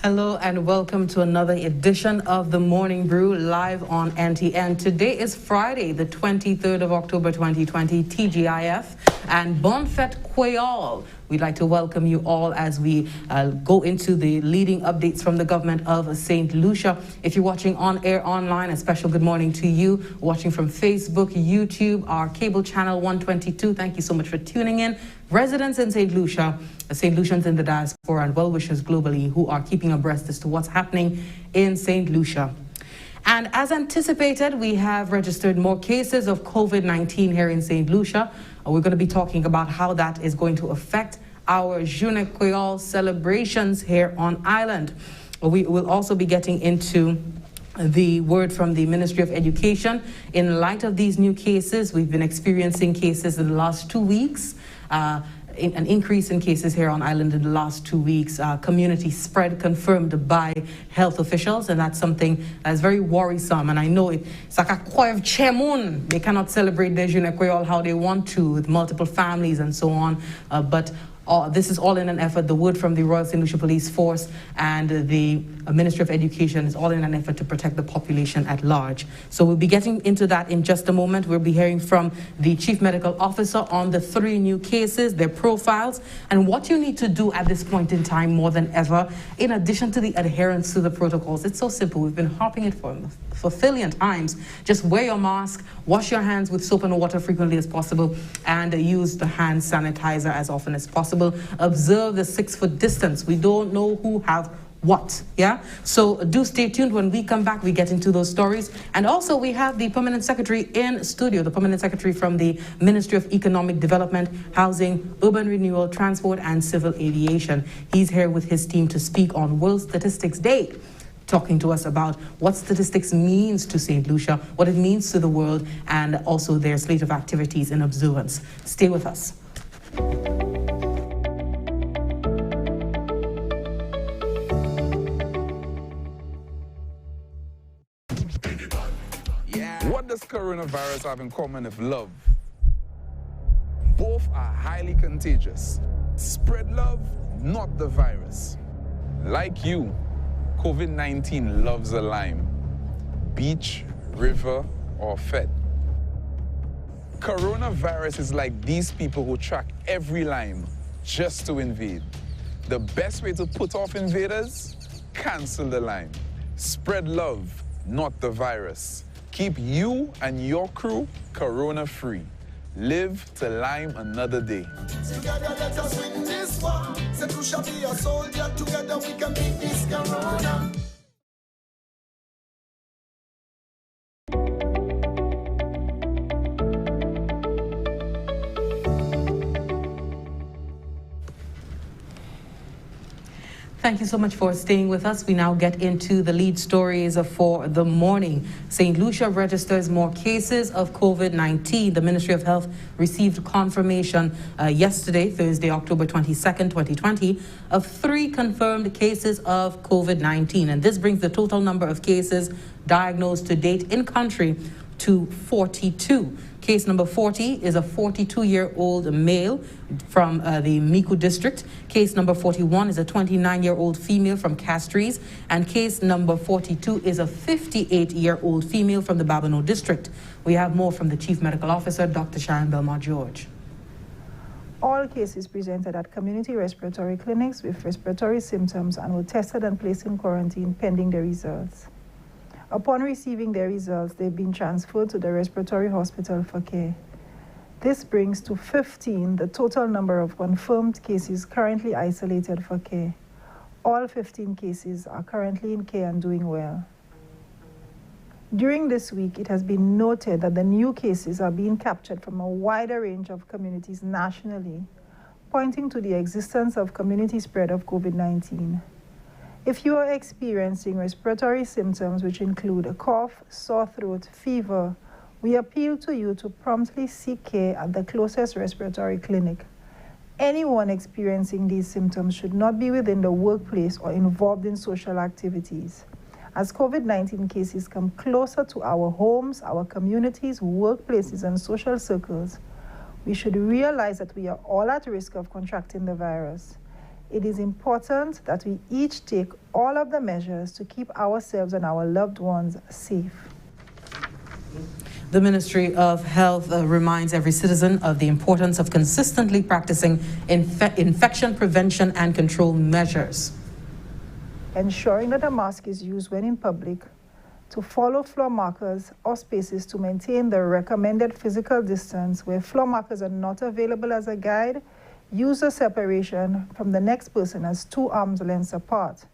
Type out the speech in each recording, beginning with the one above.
Hello and welcome to another edition of the Morning Brew live on NTN. Today is Friday, the 23rd of October 2020, TGIF, and Bon Fête Kweyol. We'd like to welcome you all as we go into the leading updates from the government of St. Lucia. If you're watching on air online, a special good morning to you. Watching from Facebook, YouTube, our cable channel 122. Thank you so much for tuning in. Residents in St. Lucia, St. Lucians in the diaspora, and well-wishers globally who are keeping abreast as to what's happening in St. Lucia. And as anticipated, we have registered more cases of COVID-19 here in St. Lucia. We're going to be talking about how that is going to affect our Journée Creole celebrations here on island. We will also be getting into the word from the Ministry of Education. In light of these new cases, we've been experiencing cases in the last 2 weeks. An increase in cases here on island in the last 2 weeks, community spread confirmed by health officials, and that's something that's very worrisome. And I know it's like a choir of Chemun. They cannot celebrate their Journée Creole how they want to, with multiple families and so on, but this is all in an effort. The word from the Royal St. Lucia Police Force and the Ministry of Education is all in an effort to protect the population at large. So we'll be getting into that in just a moment. We'll be hearing from the Chief Medical Officer on the 3 new cases, their profiles, and what you need to do at this point in time more than ever, in addition to the adherence to the protocols. It's so simple. We've been harping it for a billion times. Just wear your mask, wash your hands with soap and water frequently as possible, and use the hand sanitizer as often as possible. Observe the 6-foot distance. We don't know who have what, yeah? So do stay tuned. When we come back, we get into those stories. And also we have the Permanent Secretary in studio, the Permanent Secretary from the Ministry of Economic Development, Housing, Urban Renewal, Transport and Civil Aviation. He's here with his team to speak on World Statistics Day, talking to us about what statistics means to St. Lucia, what it means to the world, and also their slate of activities in observance. Stay with us. What does coronavirus have in common with love? Both are highly contagious. Spread love, not the virus. Like you, COVID-19 loves a lime. Beach, river, or fed. Coronavirus is like these people who track every lime just to invade. The best way to put off invaders? Cancel the lime. Spread love, not the virus. Keep you and your crew corona-free. Live to lime another day. Together let us win this war. St. Lucia be a soldier. Together we can beat this corona. Thank you so much for staying with us. We now get into the lead stories for the morning. St. Lucia registers more cases of COVID-19. The Ministry of Health received confirmation yesterday, Thursday, October 22nd, 2020, of 3 confirmed cases of COVID-19. And this brings the total number of cases diagnosed to date in country to 42. Case number 40 is a 42-year-old male from the Miku district. Case number 41 is a 29-year-old female from Castries. And case number 42 is a 58-year-old female from the Babonneau district. We have more from the Chief Medical Officer, Dr. Sharon Belmont-George. All cases presented at community respiratory clinics with respiratory symptoms and were tested and placed in quarantine pending their results. Upon receiving their results, they've been transferred to the respiratory hospital for care. This brings to 15 the total number of confirmed cases currently isolated for care. All 15 cases are currently in care and doing well. During this week, it has been noted that the new cases are being captured from a wider range of communities nationally, pointing to the existence of community spread of COVID-19. If you are experiencing respiratory symptoms which include a cough, sore throat, fever, we appeal to you to promptly seek care at the closest respiratory clinic. Anyone experiencing these symptoms should not be within the workplace or involved in social activities. As COVID-19 cases come closer to our homes, our communities, workplaces, and social circles, we should realize that we are all at risk of contracting the virus. it is important that we each take all of the measures to keep ourselves and our loved ones safe. The Ministry of Health reminds every citizen of the importance of consistently practicing infection prevention and control measures. Ensuring that a mask is used when in public, to follow floor markers or spaces to maintain the recommended physical distance where floor markers are not available as a guide, use a separation from the next person as 2 arms lengths apart.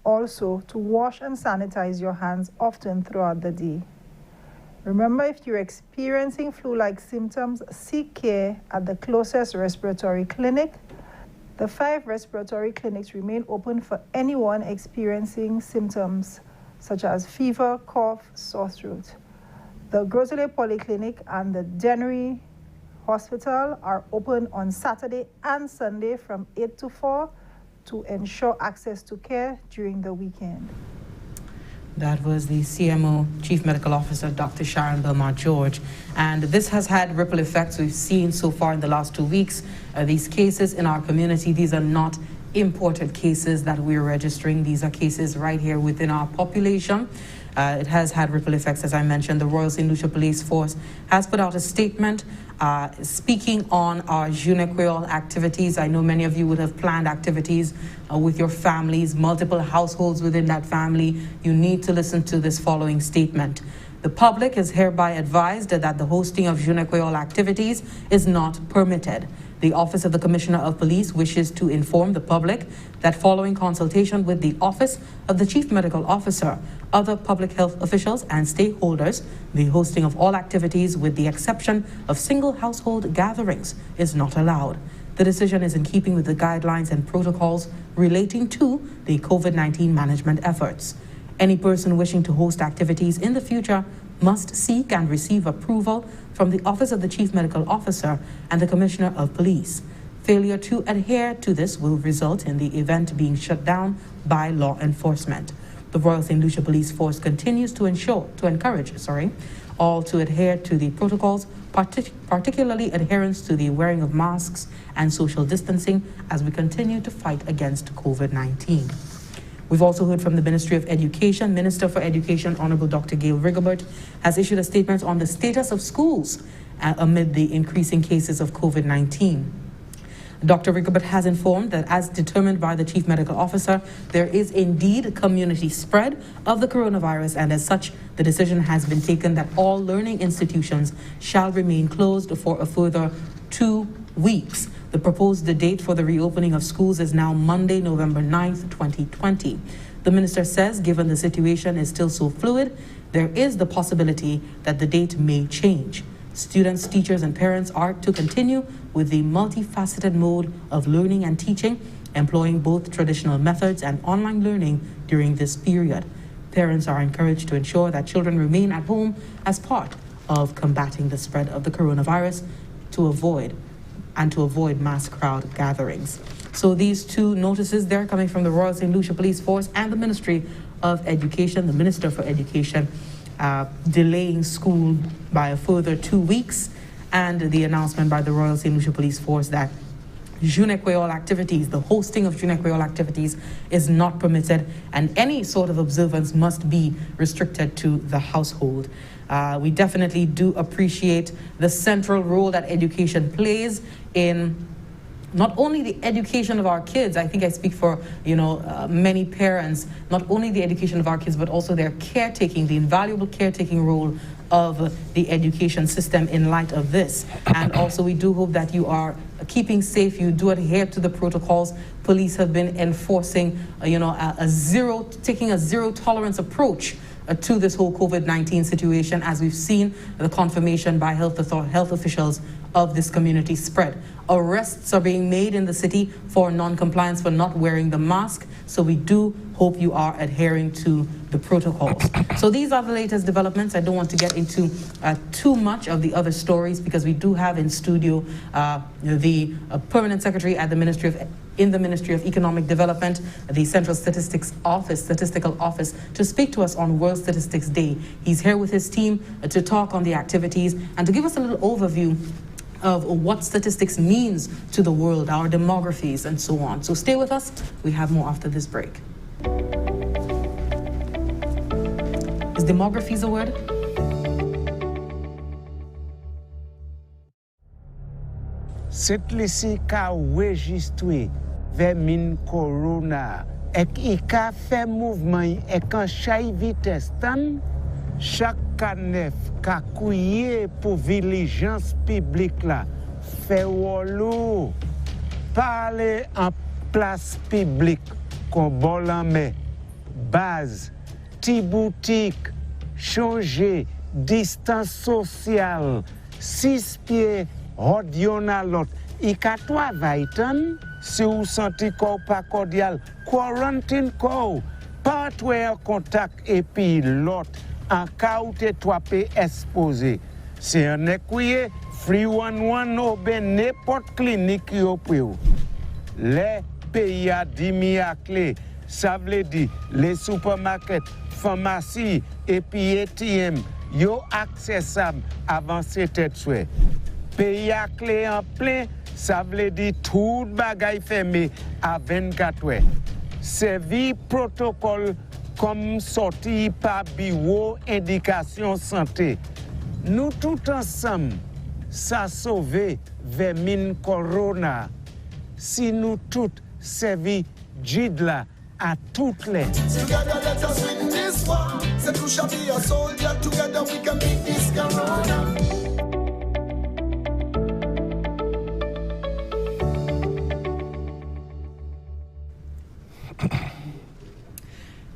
Also, to wash and sanitize your hands often throughout the day. Remember, if you're experiencing flu-like symptoms, seek care at the closest respiratory clinic. The 5 respiratory clinics remain open for anyone experiencing symptoms such as fever, cough, sore throat. The Grosile Polyclinic and the Dennery Hospital are open on Saturday and Sunday from 8 to 4 to ensure access to care during the weekend. That was the CMO Chief Medical Officer, Dr. Sharon Belmar-George. And this has had ripple effects we've seen so far in the last 2 weeks. These cases in our community, these are not imported cases that we're registering. These are cases right here within our population. It has had ripple effects, as I mentioned. The Royal St. Lucia Police Force has put out a statement speaking on our Journée Creole activities. I know many of you would have planned activities with your families, multiple households within that family. You need to listen to this following statement. The public is hereby advised that the hosting of Journée Creole activities is not permitted. The Office of the Commissioner of Police wishes to inform the public that following consultation with the Office of the Chief Medical Officer, other public health officials and stakeholders, the hosting of all activities with the exception of single household gatherings is not allowed. The decision is in keeping with the guidelines and protocols relating to the COVID-19 management efforts. Any person wishing to host activities in the future must seek and receive approval from the Office of the Chief Medical Officer and the Commissioner of Police. Failure to adhere to this will result in the event being shut down by law enforcement. The Royal St. Lucia Police Force continues to encourage all to adhere to the protocols, particularly adherence to the wearing of masks and social distancing as we continue to fight against COVID-19. We've also heard from the Ministry of Education. Minister for Education, Honorable Dr. Gail Rigobert, has issued a statement on the status of schools amid the increasing cases of COVID-19. Dr. Rigobert has informed that as determined by the Chief Medical Officer, there is indeed community spread of the coronavirus, and as such, the decision has been taken that all learning institutions shall remain closed for a further 2 weeks. The proposed date for the reopening of schools is now Monday, November 9th, 2020. The minister says, given the situation is still so fluid, there is the possibility that the date may change. Students, teachers, and parents are to continue with the multifaceted mode of learning and teaching, employing both traditional methods and online learning during this period. Parents are encouraged to ensure that children remain at home as part of combating the spread of the coronavirus to avoid mass crowd gatherings. So these 2 notices there coming from the Royal St. Lucia Police Force and the Ministry of Education, the Minister for Education, delaying school by a further 2 weeks, and the announcement by the Royal St. Lucia Police Force that Journée Creole activities, the hosting of Journée Creole activities is not permitted, and any sort of observance must be restricted to the household. We definitely do appreciate the central role that education plays in not only the education of our kids. I think I speak for many parents, not only the education of our kids, but also their caretaking, the invaluable caretaking role of the education system in light of this. And also we do hope that you are keeping safe, you do adhere to the protocols. Police have been enforcing taking a zero tolerance approach to this whole COVID-19 situation, as we've seen the confirmation by health officials of this community spread. Arrests are being made in the city for non-compliance, for not wearing the mask. So we do hope you are adhering to the protocols. So these are the latest developments. I don't want to get into too much of the other stories, because we do have in studio the permanent secretary at the Ministry of Economic Development, the Central Statistical Office, to speak to us on World Statistics Day. He's here with his team to talk on the activities and to give us a little overview of what statistics means to the world, our demographies, and so on. So stay with us. We have more after this break. Is demographies a word? Cette lisi ka registre vermin corona ek I ka fait mouvement ek an chay vitesse tan chaque canef ka kouye pour vigilance publique la fait wolo parler en place publique qu'on bon en mai base ti boutique changer distance sociale 6 pieds Rodyon à l'autre. I ka travail tan, si ou senti ko pa cordial, quarantine ko, pas en contact et puis l'autre, en cas où te toi pe exposé. C'est un écouye, free one ou ben n'importe clinique yo pou. Les pays a 10 000 à clé, ça veut dire les supermarkets, pharmacies et puis ATM, yo accessible avant c'était souhait. Pays à clé en plein, ça veut dire tout bagay fermé à 24 heures. Servi protocole comme sorti par bureau indication santé. Nous tout ensemble, ça sauve vermine corona. Si nous tous servi jidla à toutes les. Together let us win this war. Say Lucia be a soldier. Together we can beat this corona.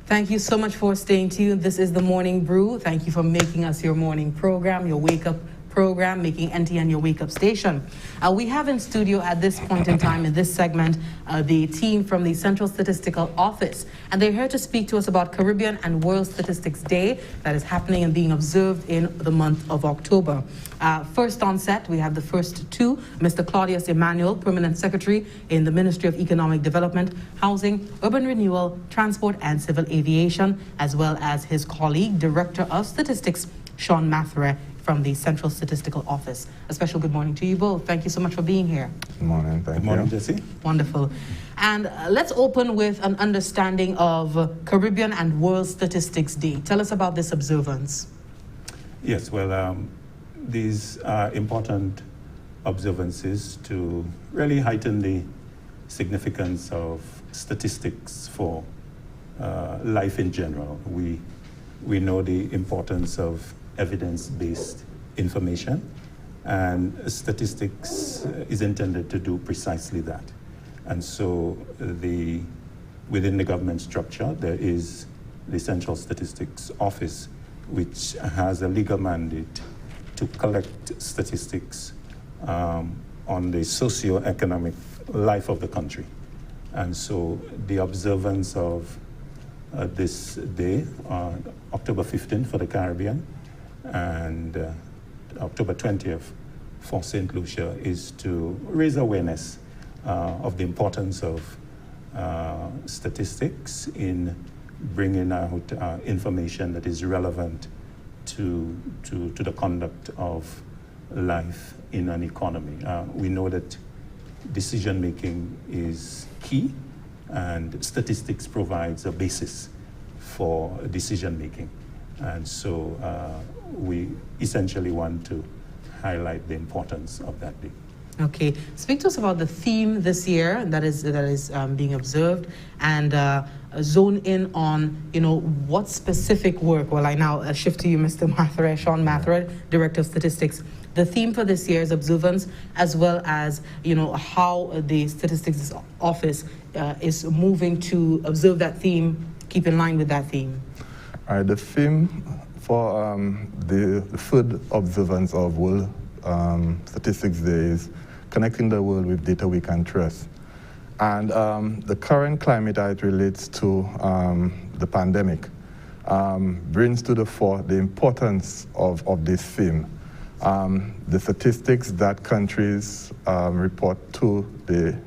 Thank you so much for staying tuned. This is the Morning Brew. Thank you for making us your morning program, your wake-up program, making NTN your wake-up station. We have in studio at this point in time, in this segment, the team from the Central Statistical Office. And they're here to speak to us about Caribbean and World Statistics Day that is happening and being observed in the month of October. First on set, we have the first two, Mr. Claudius Emmanuel, Permanent Secretary in the Ministry of Economic Development, Housing, Urban Renewal, Transport and Civil Aviation, as well as his colleague, Director of Statistics, Sean Mathre, from the Central Statistical Office. A special good morning to you both. Thank you so much for being here. Good morning. Thank you. Good morning, Jesse. Wonderful. And let's open with an understanding of Caribbean and World Statistics Day. Tell us about this observance. Yes, well, these are important observances to really heighten the significance of statistics for life in general. We know the importance of evidence-based information, and statistics is intended to do precisely that. And so within the government structure, there is the Central Statistics Office, which has a legal mandate to collect statistics on the socio-economic life of the country. And so the observance of this day, October 15th for the Caribbean, and October 20th for St. Lucia, is to raise awareness of the importance of statistics in bringing out information that is relevant to the conduct of life in an economy. We know that decision-making is key, and statistics provides a basis for decision-making. And so we essentially want to highlight the importance of that day. Okay, speak to us about the theme this year that is being observed, and zone in on, what specific work. Well, I now shift to you, Mr. Mathre, Sean Mathre, Director of Statistics. The theme for this year's observance, as well as how the Statistics Office is moving to observe that theme, keep in line with that theme. All right, the theme for the third observance of World Statistics Day is connecting the world with data we can trust. And the current climate as it relates to the pandemic brings to the fore the importance of this theme. The statistics that countries report to the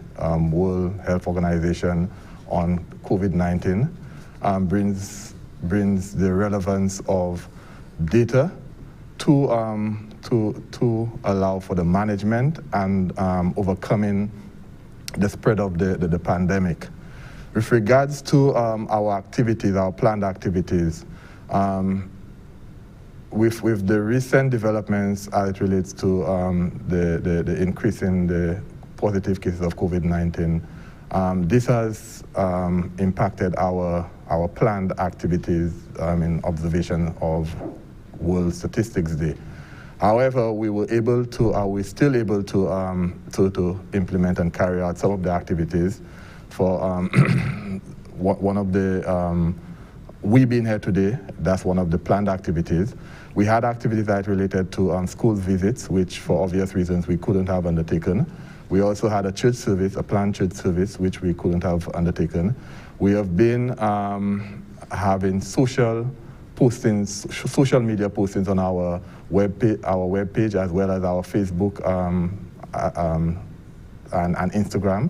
World Health Organization on COVID-19 brings the relevance of data to allow for the management and overcoming the spread of the pandemic. With regards to our activities, our planned activities, with the recent developments as it relates to the increase in the positive cases of COVID-19, this has impacted our planned activities in observation of World Statistics Day. However, we're still able to implement and carry out some of the activities. For one of the, we being here today, that's one of the planned activities. We had activities that related to school visits, which for obvious reasons we couldn't have undertaken. We also had a church service, a planned church service, which we couldn't have undertaken. We have been having social media postings on our webpage as well as our Facebook and Instagram.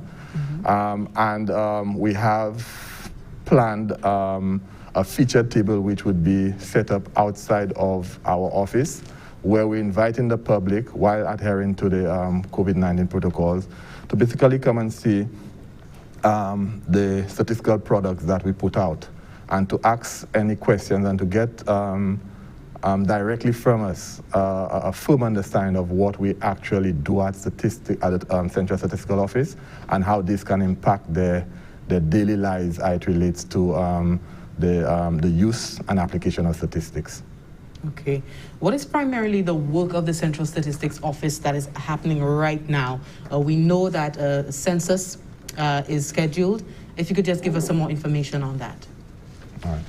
We have planned a featured table which would be set up outside of our office, where we're inviting the public, while adhering to the COVID-19 protocols, to basically come and see the statistical products that we put out, and to ask any questions and to get directly from us a firm understanding of what we actually do at the Central Statistical Office and how this can impact their daily lives as it relates to the use and application of statistics. Okay. What is primarily the work of the Central Statistics Office that is happening right now? We know that Census is scheduled. If you could just give us some more information on that. All right.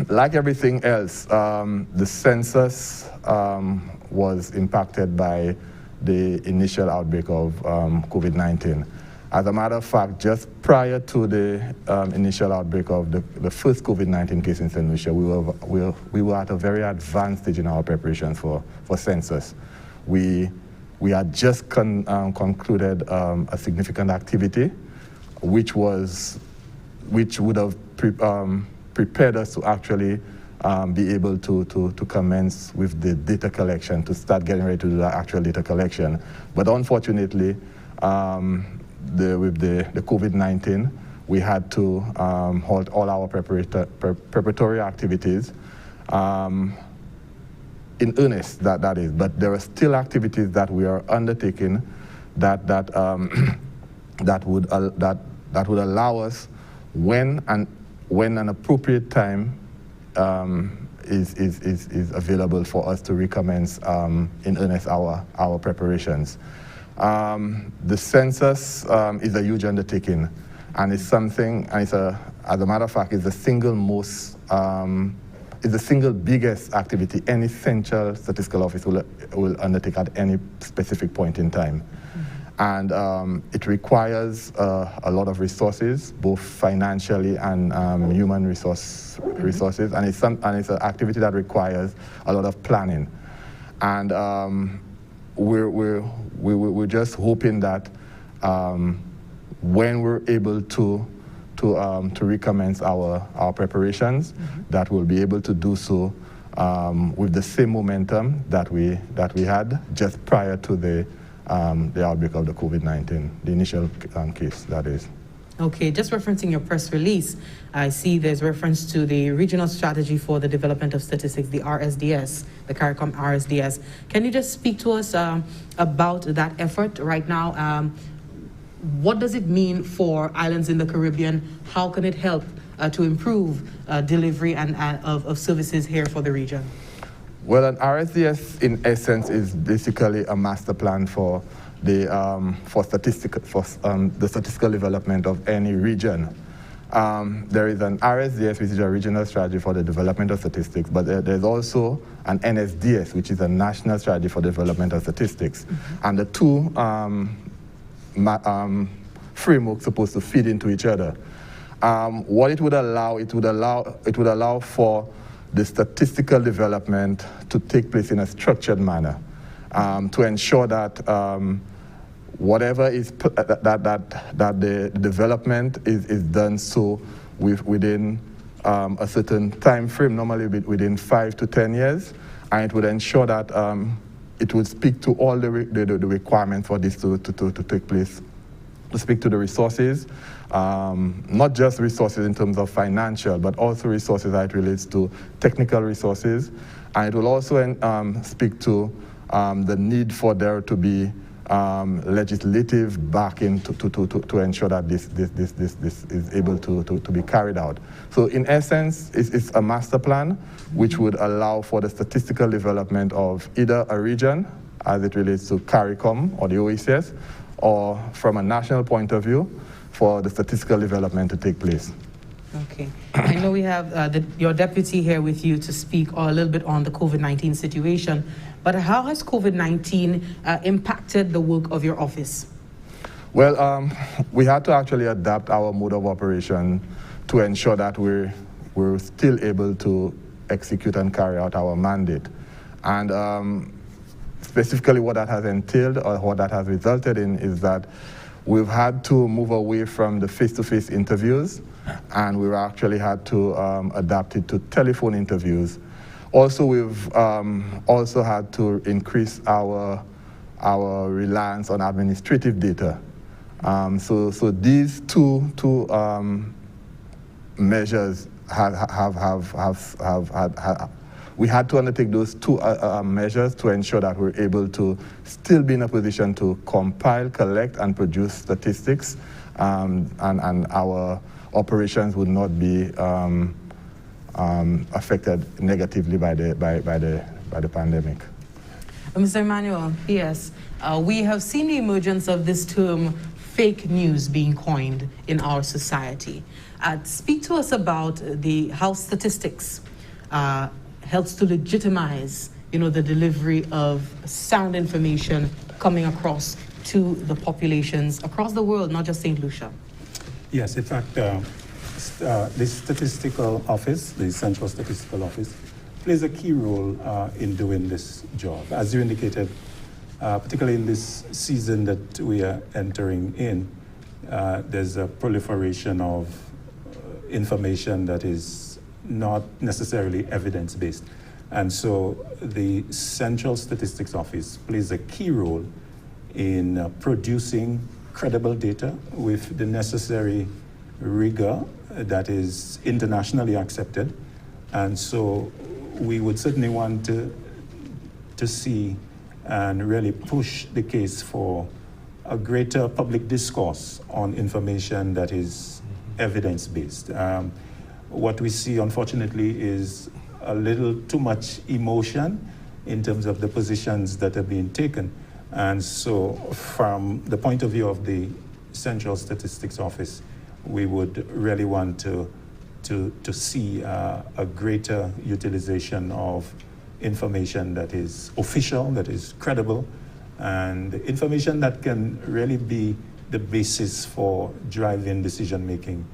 Like everything else, the census was impacted by the initial outbreak of COVID-19. As a matter of fact, just prior to the initial outbreak of the first COVID-19 case in St. Lucia, we were at a very advanced stage in our preparations for census. We had just concluded a significant activity, which would have prepared us to actually be able to commence with the data collection, to start getting ready to do the actual data collection. But unfortunately, with the COVID-19, we had to halt all our preparatory activities in earnest, that is. But there are still activities that we are undertaking that would allow us, when an appropriate time is available for us to recommence in earnest our preparations. The census is a huge undertaking, and it's something, and as a matter of fact, it's the single biggest activity any central statistical office will undertake at any specific point in time. And it requires a lot of resources, both financially and human resources, and it's an activity that requires a lot of planning. And we're just hoping that when we're able to recommence our preparations, that we'll be able to do so with the same momentum that we had just prior to the outbreak of the COVID-19, the initial case, that is. Okay, just referencing your press release, I see there's reference to the Regional Strategy for the Development of Statistics, the RSDS, the CARICOM RSDS. Can you just speak to us about that effort right now? What does it mean for islands in the Caribbean? How can it help to improve delivery of services here for the region? Well, an RSDS, in essence, is basically a master plan for the statistical development of any region. There is an RSDS, which is a regional strategy for the development of statistics, but there's also an NSDS, which is a national strategy for the development of statistics. And the two frameworks supposed to feed into each other. What it would allow for the statistical development to take place in a structured manner, to ensure that whatever is that the development is done so within a certain time frame, normally within 5 to 10 years, and it would ensure that it would speak to all the requirements for this to take place, to speak to the resources, not just resources in terms of financial, but also resources that relates to technical resources. And it will also speak to the need for there to be legislative backing to ensure that this is able to be carried out. So in essence, it's a master plan which would allow for the statistical development of either a region as it relates to CARICOM or the OECS, or from a national point of view for the statistical development to take place. Okay. I know we have your deputy here with you to speak a little bit on the COVID-19 situation, but how has COVID-19 impacted the work of your office? Well, we had to actually adapt our mode of operation to ensure that we're still able to execute and carry out our mandate. And specifically what that has entailed or what that has resulted in is that we've had to move away from the face-to-face interviews, and we've actually had to adapt it to telephone interviews. Also, we've also had to increase our reliance on administrative data. So these two measures we had to undertake those two measures to ensure that we're able to still be in a position to compile, collect, and produce statistics, and our operations would not be affected negatively by the pandemic. Mr. Emmanuel, yes, we have seen the emergence of this term fake news being coined in our society. Speak to us about how statistics helps to legitimize, the delivery of sound information coming across to the populations across the world, not just St. Lucia. Yes, in fact, the statistical office, the Central Statistical Office, plays a key role in doing this job. As you indicated, particularly in this season that we are entering in, there's a proliferation of information that is not necessarily evidence-based. And so the Central Statistics Office plays a key role in producing credible data with the necessary rigor that is internationally accepted. And so we would certainly want to see and really push the case for a greater public discourse on information that is evidence-based. What we see, unfortunately, is a little too much emotion in terms of the positions that are being taken. And so from the point of view of the Central Statistics Office, we would really want to see a greater utilization of information that is official, that is credible, and information that can really be the basis for driving decision-making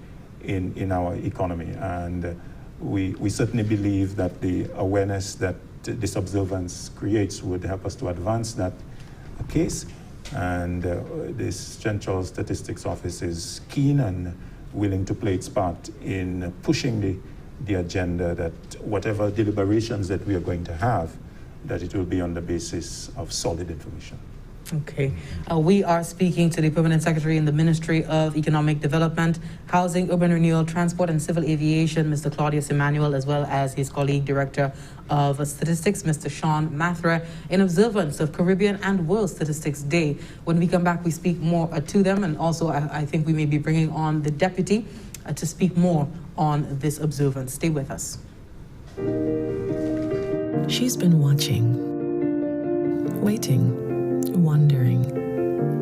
in our economy. And we certainly believe that the awareness that this observance creates would help us to advance that case. And this Central Statistics Office is keen and willing to play its part in pushing the agenda that whatever deliberations that we are going to have, that it will be on the basis of solid information. Okay. We are speaking to the Permanent Secretary in the Ministry of Economic Development, Housing, Urban Renewal, Transport and Civil Aviation, Mr. Claudius Emmanuel, as well as his colleague, Director of Statistics, Mr. Sean Mathra, in observance of Caribbean and World Statistics Day. When we come back, we speak more to them, and also I think we may be bringing on the Deputy to speak more on this observance. Stay with us. She's been watching, waiting, wondering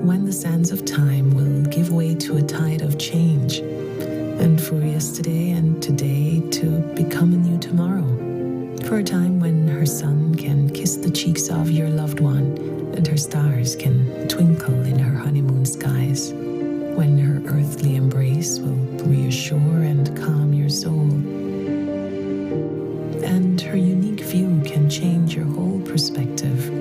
when the sands of time will give way to a tide of change, and for yesterday and today to become a new tomorrow. For a time when her sun can kiss the cheeks of your loved one, and her stars can twinkle in her honeymoon skies. When her earthly embrace will reassure and calm your soul. And her unique view can change your whole perspective.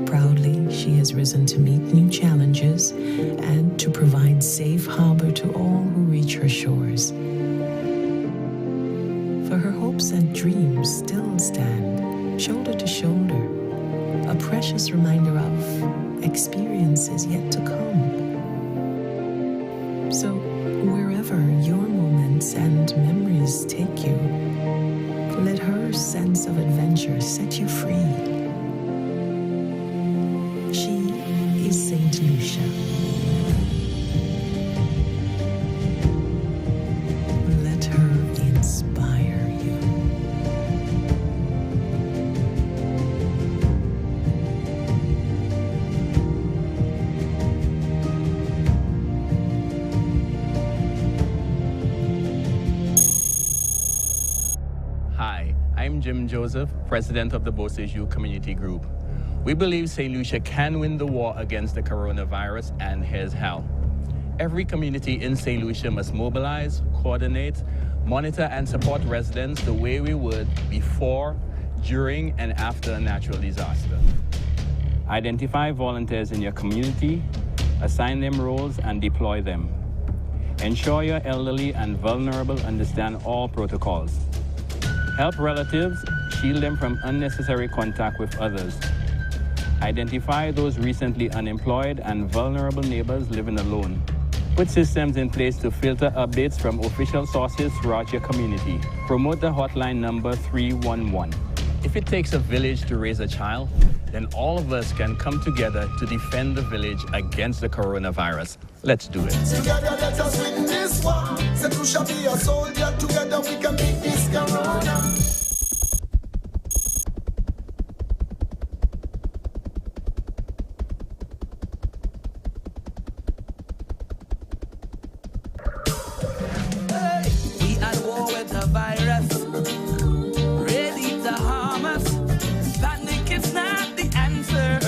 Proudly, she has risen to meet new challenges and to provide safe harbor to all who reach her shores. For her hopes hopes and dreams still stand, shoulder to shoulder, a precious reminder of experiences yet to come. So, wherever your moments and memories take you, let her sense of adventure set you free. She is Saint Lucia. Let her inspire you. Hi, I'm Jim Joseph, president of the Beausejour Community Group. We believe St. Lucia can win the war against the coronavirus, and here's how. Every community in St. Lucia must mobilize, coordinate, monitor, and support residents the way we would before, during, and after a natural disaster. Identify volunteers in your community, assign them roles, and deploy them. Ensure your elderly and vulnerable understand all protocols. Help relatives, shield them from unnecessary contact with others. Identify those recently unemployed and vulnerable neighbors living alone. Put systems in place to filter updates from official sources throughout your community. Promote the hotline number 311. If it takes a village to raise a child, then all of us can come together to defend the village against the coronavirus. Let's do it. Together let us win this war. St. Lucia be a soldier. Together we can beat this corona. We at war with the virus, ready to harm us. Panic is not the answer.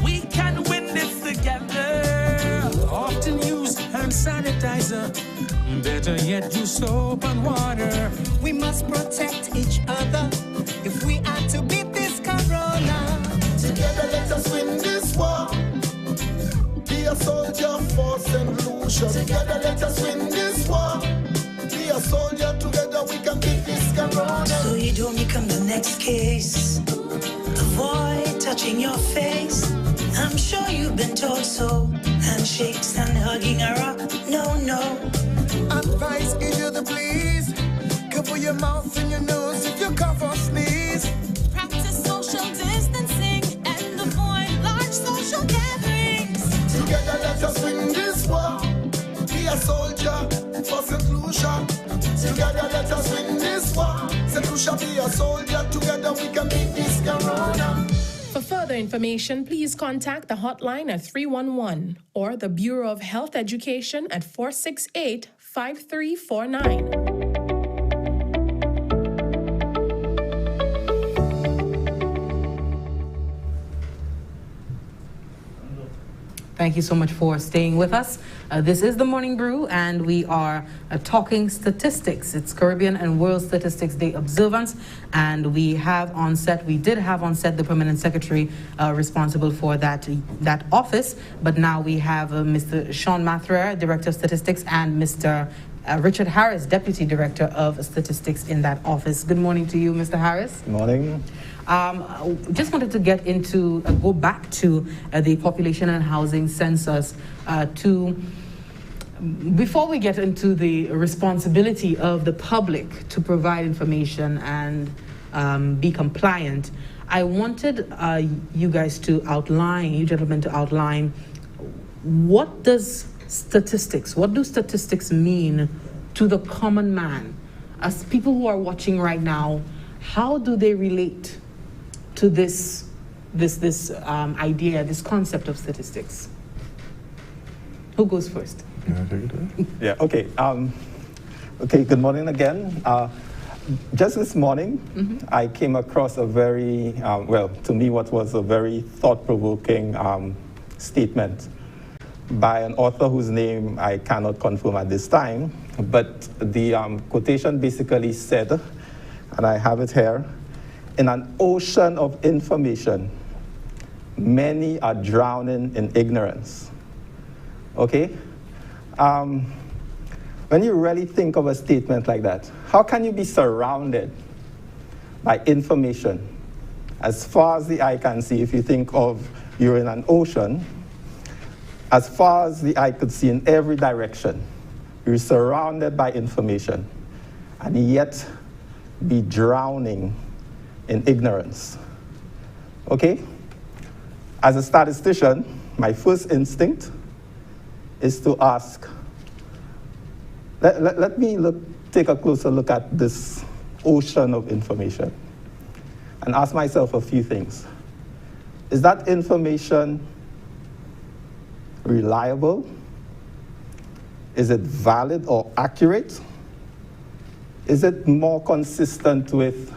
We can win this together. Often use hand sanitizer. Better yet, use soap and water. We must protect each other if we are to beat this corona. Together let us win this war. Be a soldier for St. Lucia. Together let us win this war. Be a soldier, together we can beat this corona. So you don't become the next case. Avoid touching your face. I'm sure you've been told so. Handshakes and hugging are up. No, no. Advice, give you the please. Cover your mouth and your nose if you cough or sneeze. Practice social distancing and avoid large social gatherings. Together let us win this war. Be a soldier for St. Lucia. Together let us win this war. St. Lucia be a soldier. Together we can beat this corona. For further information, please contact the hotline at 311 or the Bureau of Health Education at 468-5349. Thank you so much for staying with us. This is the Morning Brew, and we are talking statistics. It's Caribbean and World Statistics Day observance, and we did have on set the Permanent Secretary responsible for that office, but now we have Mr. Sean Mathrer, Director of Statistics, and Mr. Richard Harris, Deputy Director of Statistics in that office. Good morning to you, Mr. Harris. Good morning. Just wanted to go back to the population and housing census before we get into the responsibility of the public to provide information and be compliant. I wanted you gentlemen to outline what do statistics mean to the common man? As people who are watching right now, how do they relate to this idea, this concept of statistics? Who goes first? Yeah, okay. Good morning again. Just this morning, I came across a very, to me, what was a very thought-provoking statement by an author whose name I cannot confirm at this time, but the quotation basically said, and I have it here, in an ocean of information, many are drowning in ignorance. Okay? When you really think of a statement like that, how can you be surrounded by information. As far as the eye can see, if you think of you're in an ocean, as far as the eye could see in every direction, you're surrounded by information, and yet be drowning in ignorance. Okay? As a statistician, my first instinct is to ask, let me take a closer look at this ocean of information and ask myself a few things. Is that information reliable? Is it valid or accurate? Is it more consistent with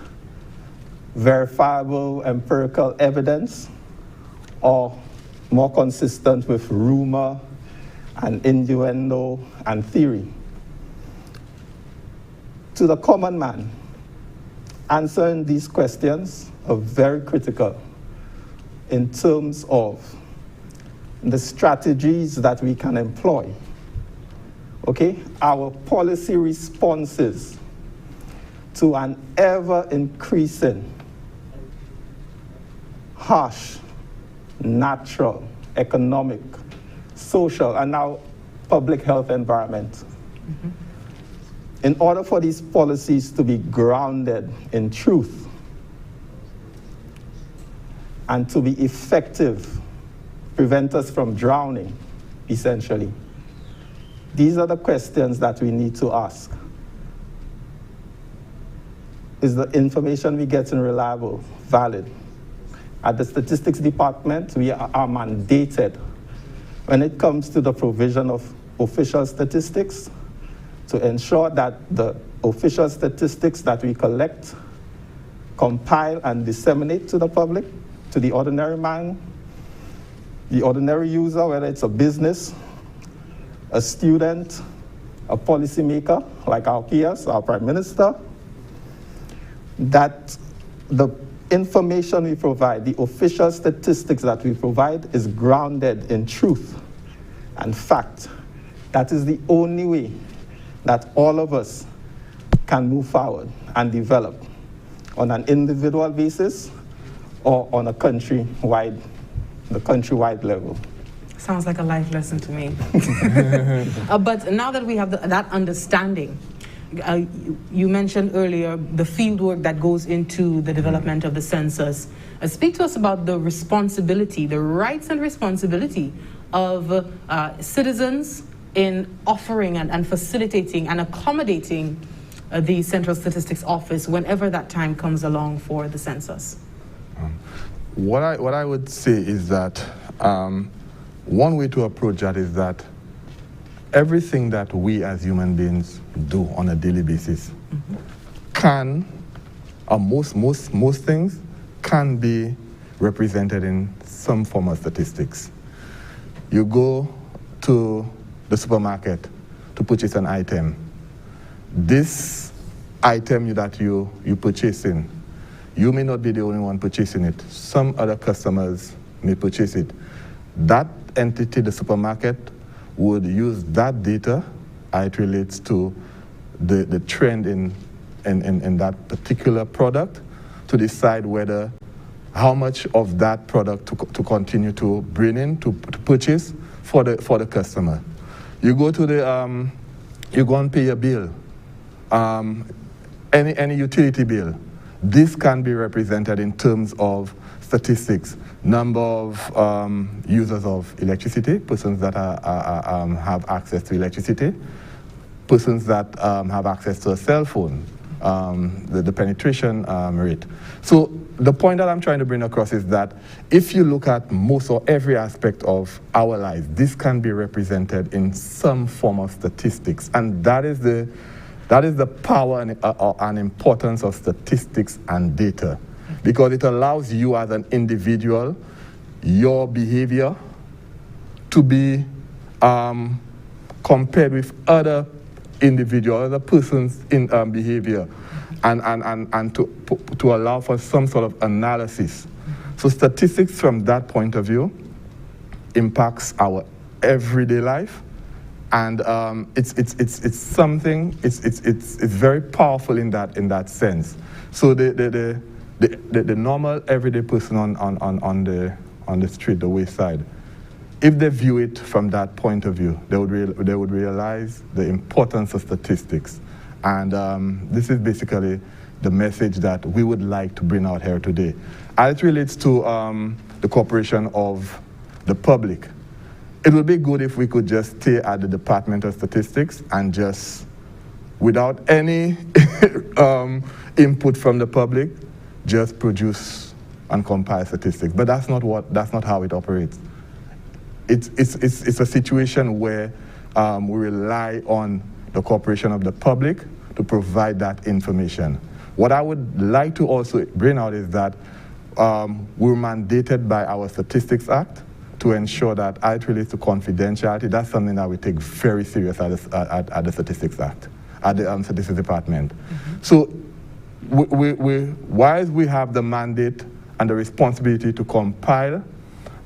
verifiable empirical evidence, or more consistent with rumor and innuendo and theory? To the common man, answering these questions are very critical in terms of the strategies that we can employ. Okay? Our policy responses to an ever-increasing, harsh, natural, economic, social, and now public health environment. Mm-hmm. In order for these policies to be grounded in truth and to be effective, prevent us from drowning, essentially, these are the questions that we need to ask. Is the information we get reliable, valid? At the statistics department, we are mandated when it comes to the provision of official statistics to ensure that the official statistics that we collect, compile, and disseminate to the public, to the ordinary man, the ordinary user, whether it's a business, a student, a policymaker, like our peers, our Prime Minister, that the information we provide, the official statistics that we provide, is grounded in truth and fact. That is the only way that all of us can move forward and develop on an individual basis or on a countrywide level. Sounds like a life lesson to me. But now that we have that understanding, you mentioned earlier the field work that goes into the development of the census. Speak to us about the responsibility, the rights and responsibility of citizens in offering and facilitating and accommodating the Central Statistics Office whenever that time comes along for the census. What I would say is that one way to approach that is that everything that we as human beings do on a daily basis can, or most things, can be represented in some form of statistics. You go to the supermarket to purchase an item. This item that you purchasing, you may not be the only one purchasing it. Some other customers may purchase it. That entity, the supermarket, would use that data, it relates to the trend in that particular product, to decide how much of that product to continue to bring in, to purchase for the customer. You go to you go and pay your bill, any utility bill. This can be represented in terms of statistics, number of users of electricity, persons that have access to electricity, persons that have access to a cell phone, the penetration rate. So the point that I'm trying to bring across is that if you look at most or every aspect of our lives, this can be represented in some form of statistics, and that is the power and importance of statistics and data, because it allows you as an individual, your behavior to be compared with other individuals, other persons' behavior, and to allow for some sort of analysis. So statistics from that point of view impacts our everyday life, and it's something, it's very powerful in that sense, So the normal everyday person on the street, the wayside, if they view it from that point of view, they would realize the importance of statistics. And this is basically the message that we would like to bring out here today. As it relates to the cooperation of the public, it would be good if we could just stay at the Department of Statistics and just, without any input from the public, just produce and compile statistics. But that's not how it operates. It's a situation where we rely on the cooperation of the public to provide that information. What I would like to also bring out is that we're mandated by our Statistics Act to ensure that as it relates to confidentiality, that's something that we take very serious at the Statistics Act, at the Statistics Department. So while we have the mandate and the responsibility to compile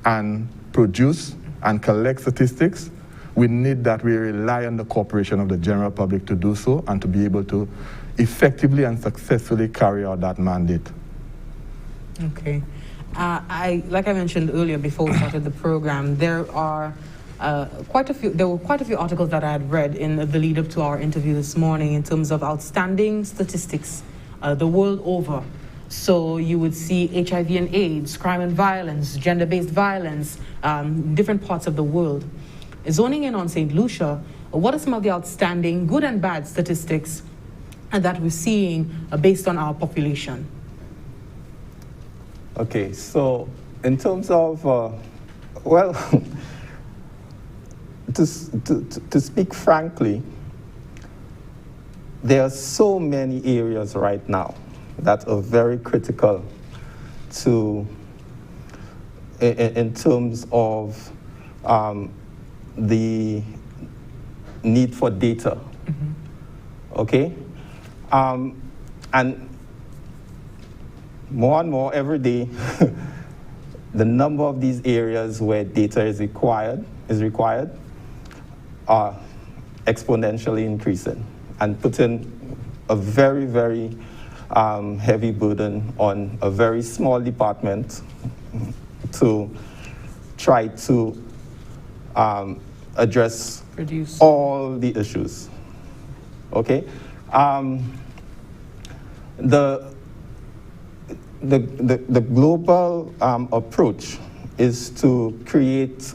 and produce and collect statistics, we need that we rely on the cooperation of the general public to do so and to be able to effectively and successfully carry out that mandate. Okay. Like I mentioned earlier before we started the program, there were quite a few articles that I had read in the lead up to our interview this morning in terms of outstanding statistics the world over. So you would see HIV and AIDS, crime and violence, gender-based violence, different parts of the world. Zoning in on St. Lucia, what are some of the outstanding good and bad statistics that we're seeing based on our population? Okay, so in terms of, well, to speak frankly, there are so many areas right now that are very critical to, in terms of the need for data, okay? And more every day, the number of these areas where data is required are exponentially increasing and putting a very, very heavy burden on a very small department to try to address all the issues. Okay, the global approach is to create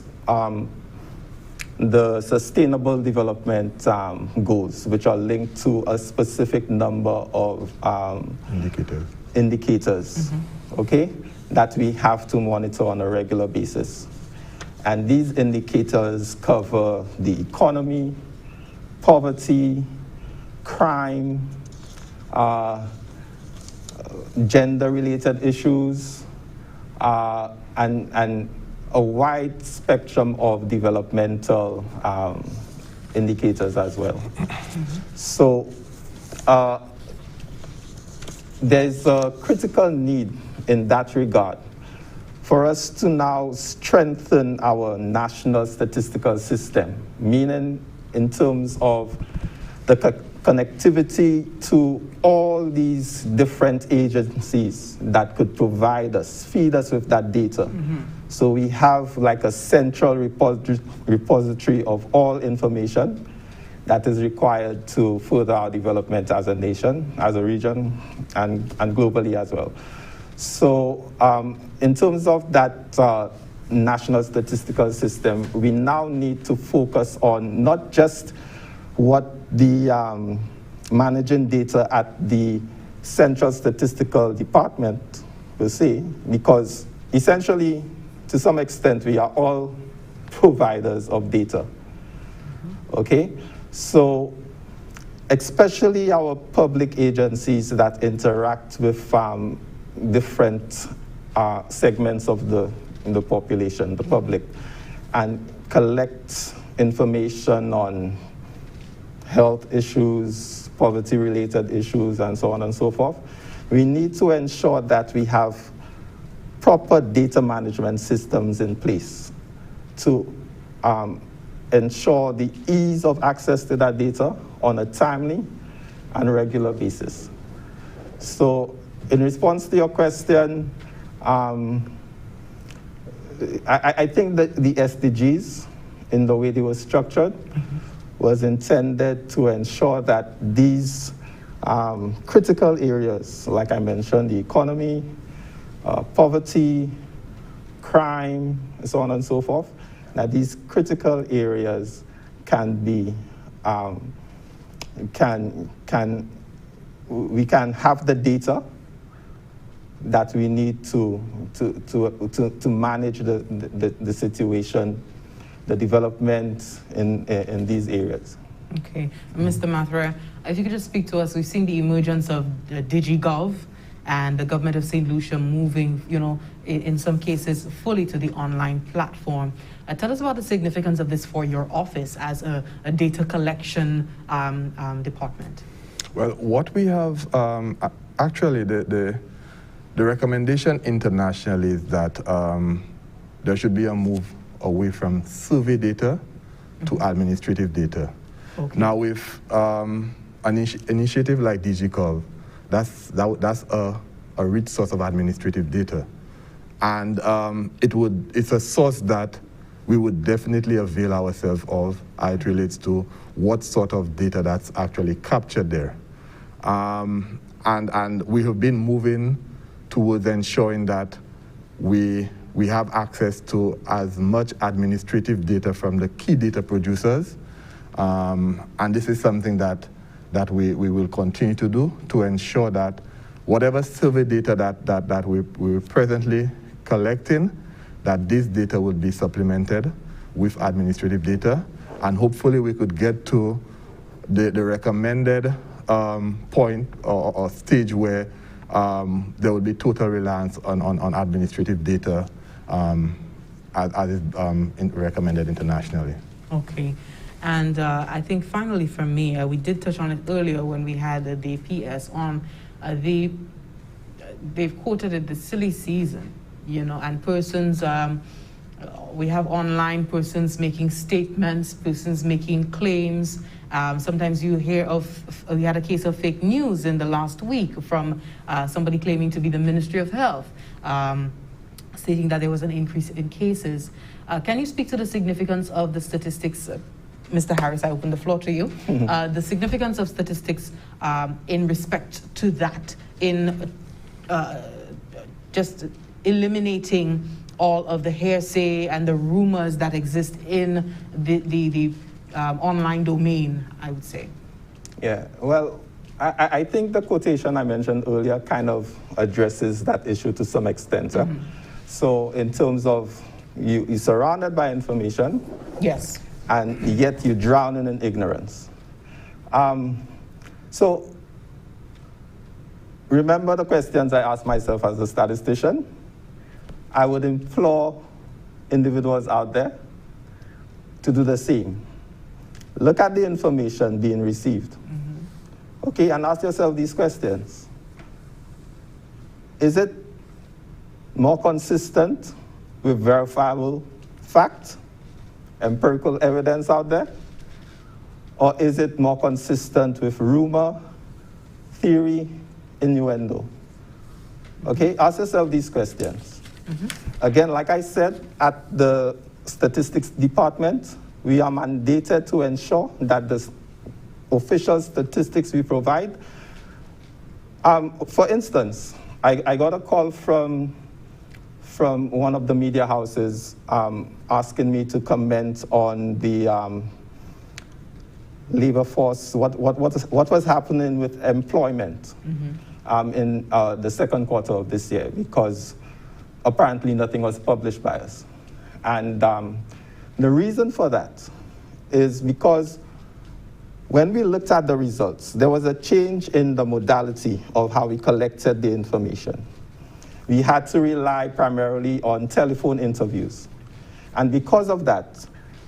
the Sustainable Development Goals, which are linked to a specific number of indicators, okay, that we have to monitor on a regular basis. And these indicators cover the economy, poverty, crime, gender-related issues, and a wide spectrum of developmental indicators as well. So there's a critical need in that regard for us to now strengthen our national statistical system, meaning in terms of the connectivity to all these different agencies that could provide us, feed us with that data. So we have like a central repository of all information that is required to further our development as a nation, as a region, and globally as well. So in terms of that national statistical system, we now need to focus on not just what the managing data at the Central Statistical Department will say, because essentially, to some extent, we are all providers of data, okay? So especially our public agencies that interact with different segments of the population, the public, and collect information on health issues, poverty-related issues, and so on and so forth. We need to ensure that we have proper data management systems in place to ensure the ease of access to that data on a timely and regular basis. So in response to your question, I think that the SDGs, in the way they were structured, was intended to ensure that these critical areas, like I mentioned, the economy, poverty, crime, and so on and so forth, that these critical areas can be, we can have the data that we need to manage the situation, the development in these areas. Okay, Mr. Mathra, if you could just speak to us, we've seen the emergence of DigiGov and the government of St. Lucia moving, in some cases fully to the online platform. Tell us about the significance of this for your office as a data collection department. Well, what we have, actually the recommendation internationally is that there should be a move away from survey data to administrative data. Okay. Now with an initiative like DigiGov, that's a rich source of administrative data. And it's a source that we would definitely avail ourselves of as it relates to what sort of data that's actually captured there. And we have been moving towards ensuring that we have access to as much administrative data from the key data producers. And this is something that we will continue to do to ensure that whatever survey data that we're presently collecting, that this data will be supplemented with administrative data. And hopefully we could get to the recommended point or stage where there will be total reliance on administrative data as is recommended internationally. Okay. And I think finally for me, we did touch on it earlier when we had the PS on they've quoted it the silly season, and persons, we have online persons making statements, persons making claims. Sometimes you hear we had a case of fake news in the last week from somebody claiming to be the Ministry of Health, stating that there was an increase in cases. Can you speak to the significance of the statistics? Mr. Harris, I open the floor to you. The significance of statistics in respect to that, in just eliminating all of the hearsay and the rumors that exist in the online domain, I would say. Yeah, well, I think the quotation I mentioned earlier kind of addresses that issue to some extent. So in terms of you're surrounded by information. Yes. And yet you drown in ignorance. So remember the questions I asked myself as a statistician? I would implore individuals out there to do the same. Look at the information being received. Okay, and ask yourself these questions. Is it more consistent with verifiable fact, empirical evidence out there? Or is it more consistent with rumor, theory, innuendo? Okay, ask yourself these questions. Again, like I said, at the statistics department, we are mandated to ensure that the official statistics we provide. For instance, I got a call from one of the media houses asking me to comment on the labor force, what was happening with employment in the second quarter of this year, because apparently nothing was published by us. And the reason for that is because when we looked at the results, there was a change in the modality of how we collected the information. We had to rely primarily on telephone interviews. And because of that,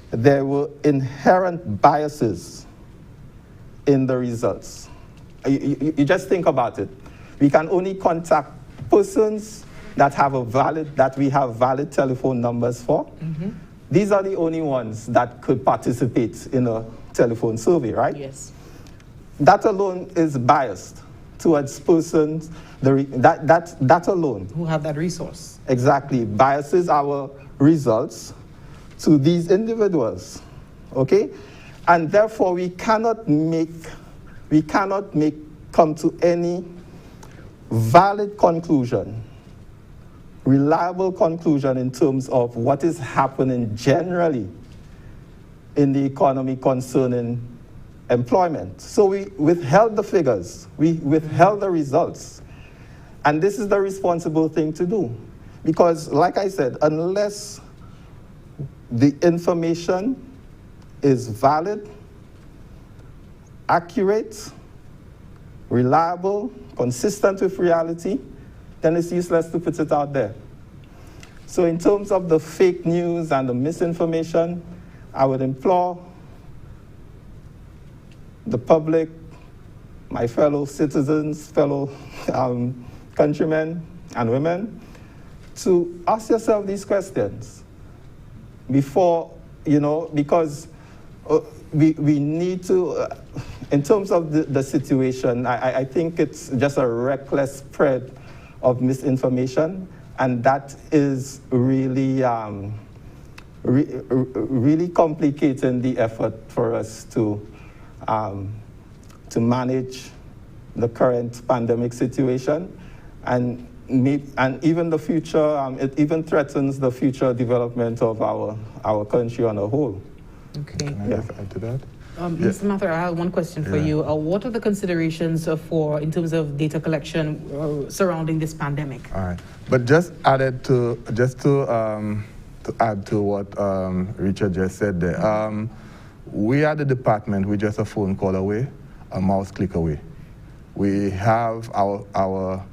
there were inherent biases in the results. You just think about it. We can only contact persons that we have valid telephone numbers for. These are the only ones that could participate in a telephone survey, right? Yes. That alone is biased. towards persons, that alone. Who have that resource. Exactly, biases our results to these individuals, okay? And therefore we cannot come to any valid conclusion, reliable conclusion in terms of what is happening generally in the economy concerning employment. So we withheld the figures, we withheld the results. And this is the responsible thing to do. Because like I said, unless the information is valid, accurate, reliable, consistent with reality, then it's useless to put it out there. So in terms of the fake news and the misinformation, I would implore the public, my fellow citizens, fellow countrymen and women, to ask yourself these questions before, because we need to, in terms of the situation, I think it's just a reckless spread of misinformation, and that is really, really complicating the effort for us to manage the current pandemic situation, and even the future, it even threatens the future development of our country on a whole. Okay. Can I just add to that? Mr. Mathur, I have one question for you. What are the considerations in terms of data collection surrounding this pandemic? All right, but to add to what Richard just said there, we at the department, we're just a phone call away, a mouse click away. We have our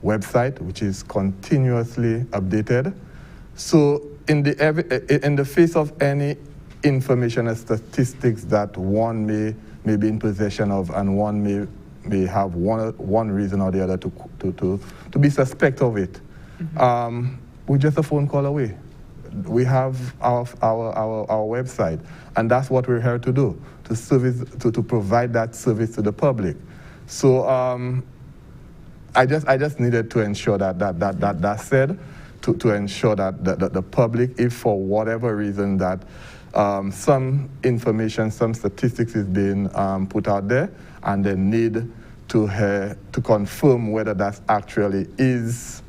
website, which is continuously updated. So in the face of any information and statistics that one may be in possession of, and one may have one reason or the other to be suspect of it, we're just a phone call away. We have our website, and that's what we're here to do, to provide that service to the public. So I just needed to ensure that said, to ensure that the public, if for whatever reason that some information, some statistics is being put out there, and they need to confirm whether that actually is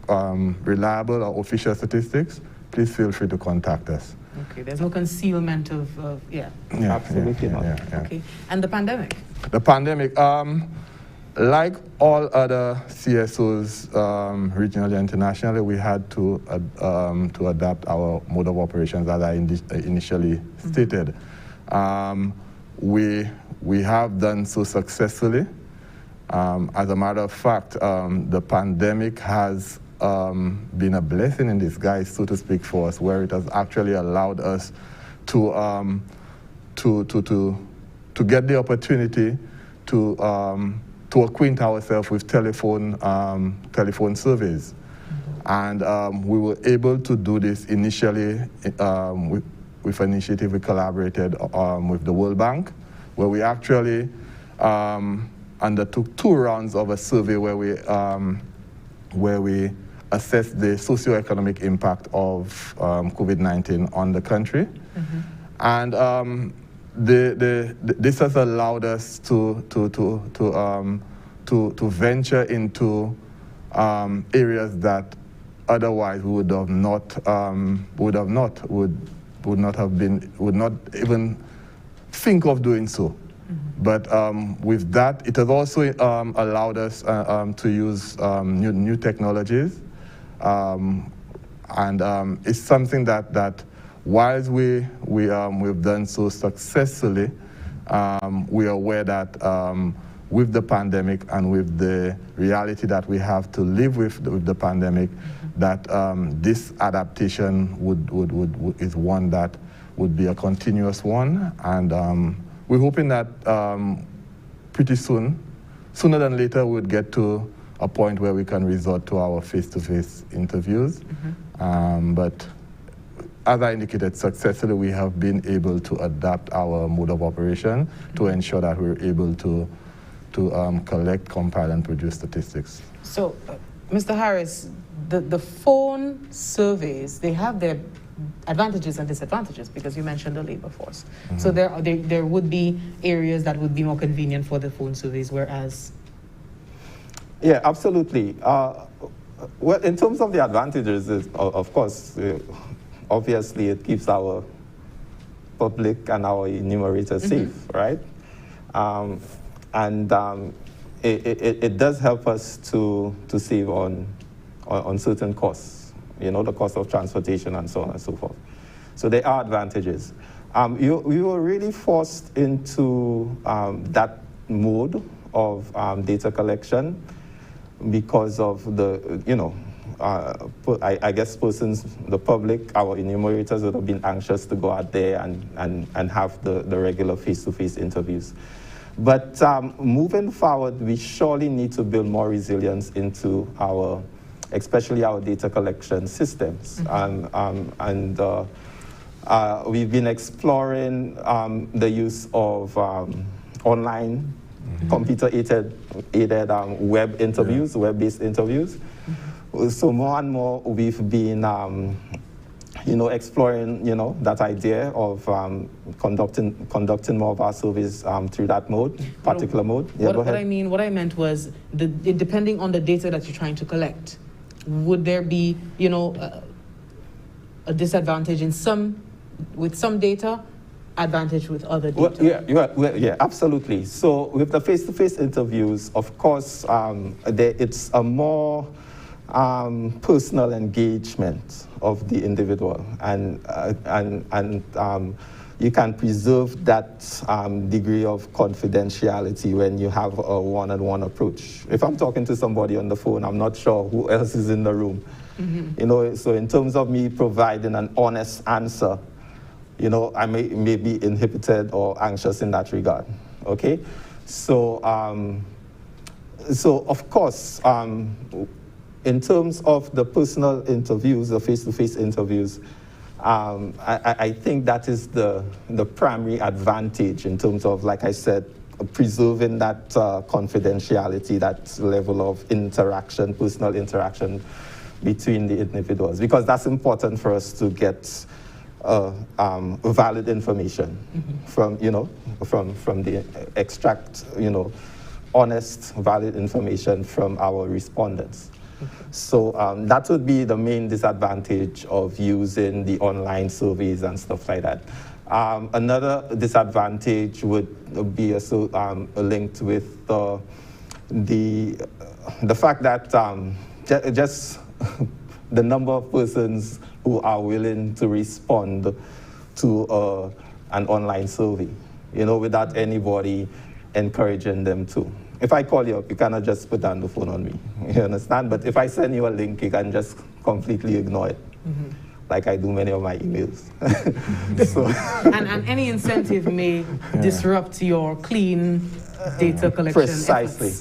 reliable or official statistics, please feel free to contact us. Okay, there's no concealment of Absolutely not. Okay, and the pandemic? The pandemic, like all other CSOs regionally and internationally, we had to adapt our mode of operations as I initially stated. We have done so successfully. As a matter of fact, the pandemic has been a blessing in disguise, so to speak, for us, where it has actually allowed us to get the opportunity to acquaint ourselves with telephone surveys. And we were able to do this initially with an initiative we collaborated with the World Bank, where we actually undertook 2 rounds of a survey where we assessed the socioeconomic impact of COVID-19 on the country. And this has allowed us to venture into areas that otherwise we would not even think of doing so. But with that, it has also allowed us to use new technologies, and it's something that whilst we've done so successfully, we are aware that with the pandemic and with the reality that we have to live with the pandemic, that this adaptation is one that would be a continuous one, and we're hoping that pretty soon, sooner than later, we'll get to a point where we can resort to our face-to-face interviews. But as I indicated, successfully we have been able to adapt our mode of operation to ensure that we're able to to collect, compile, and produce statistics. So, Mr. Harris, the phone surveys, they have their advantages and disadvantages because you mentioned the labor force. Mm-hmm. So there would be areas that would be more convenient for the phone surveys, whereas... Yeah, absolutely. Well, in terms of the advantages, of course, obviously it keeps our public and our enumerators safe, right? It does help us to save on certain costs, the cost of transportation and so on and so forth. So there are advantages. We were really forced into that mode of data collection because of the, I guess the public, our enumerators would have been anxious to go out there and have the regular face-to-face interviews. But moving forward, we surely need to build more resilience into especially our data collection systems. We've been exploring the use of online computer-aided web interviews, web-based interviews. So more and more we've been, exploring, that idea of conducting more of our surveys through that particular mode. Yeah, what I meant was, depending on the data that you're trying to collect, would there be, a disadvantage with some data, advantage with other data? Yeah, absolutely. So with the face-to-face interviews, of course, it's a more personal engagement of the individual, and you can preserve that degree of confidentiality when you have a one-on-one approach. If I'm talking to somebody on the phone, I'm not sure who else is in the room. So in terms of me providing an honest answer, I may be inhibited or anxious in that regard. Okay, so of course, in terms of the personal interviews, the face-to-face interviews, I think that is the primary advantage in terms of, like I said, preserving that confidentiality, that level of interaction, personal interaction between the individuals, because that's important for us to get valid information from the extract, honest, valid information from our respondents. So that would be the main disadvantage of using the online surveys and stuff like that. Another disadvantage would be also linked with the fact that just the number of persons who are willing to respond to an online survey, without anybody encouraging them to. If I call you up, you cannot just put down the phone on me, you understand? But if I send you a link, you can just completely ignore it, like I do many of my emails. And any incentive may disrupt your clean data collection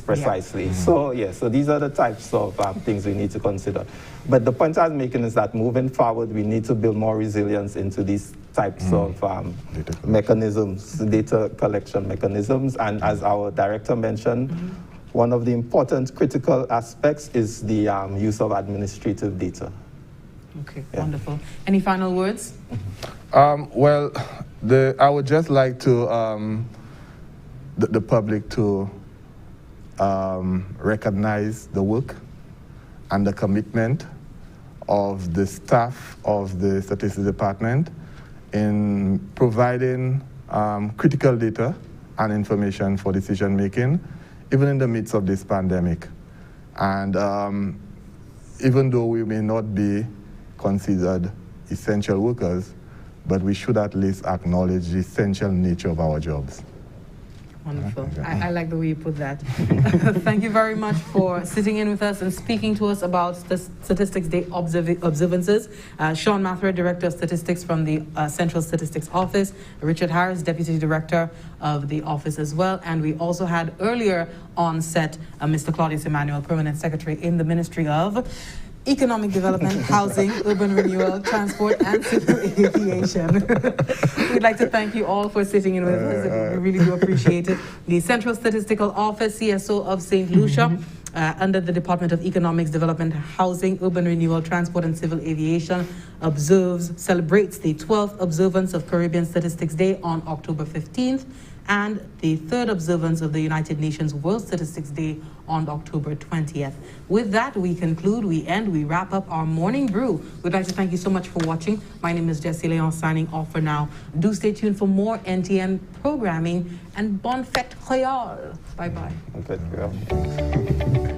Precisely. Yeah. So these are the types of things we need to consider. But the point I was making is that moving forward, we need to build more resilience into these types of mechanisms, data collection mechanisms. And as our director mentioned, one of the important critical aspects is the use of administrative data. Okay, wonderful. Any final words? Well, I would just like to the public to recognize the work and the commitment of the staff of the Statistics Department in providing critical data and information for decision making, even in the midst of this pandemic. And even though we may not be considered essential workers, but we should at least acknowledge the essential nature of our jobs. Wonderful. I like the way you put that. Thank you very much for sitting in with us and speaking to us about the Statistics Day observances. Sean Mathra, Director of Statistics from the Central Statistics Office, Richard Harris, Deputy Director of the office as well. And we also had earlier on set Mr. Claudius Emmanuel, Permanent Secretary in the Ministry of Economic Development, Housing, Urban Renewal, Transport, and Civil Aviation. We'd like to thank you all for sitting in with us. We really do appreciate it. The Central Statistical Office, CSO of St. Lucia, under the Department of Economics, Development, Housing, Urban Renewal, Transport, and Civil Aviation, celebrates the 12th observance of Caribbean Statistics Day on October 15th, and the 3rd observance of the United Nations World Statistics Day on October 20th. With that, we conclude, we end, we wrap up our Morning Brew. We'd like to thank you so much for watching. My name is Jessie Leon, signing off for now. Do stay tuned for more NTN programming, and Bon Fête Créole. Bye-bye. Bon Fête Créole.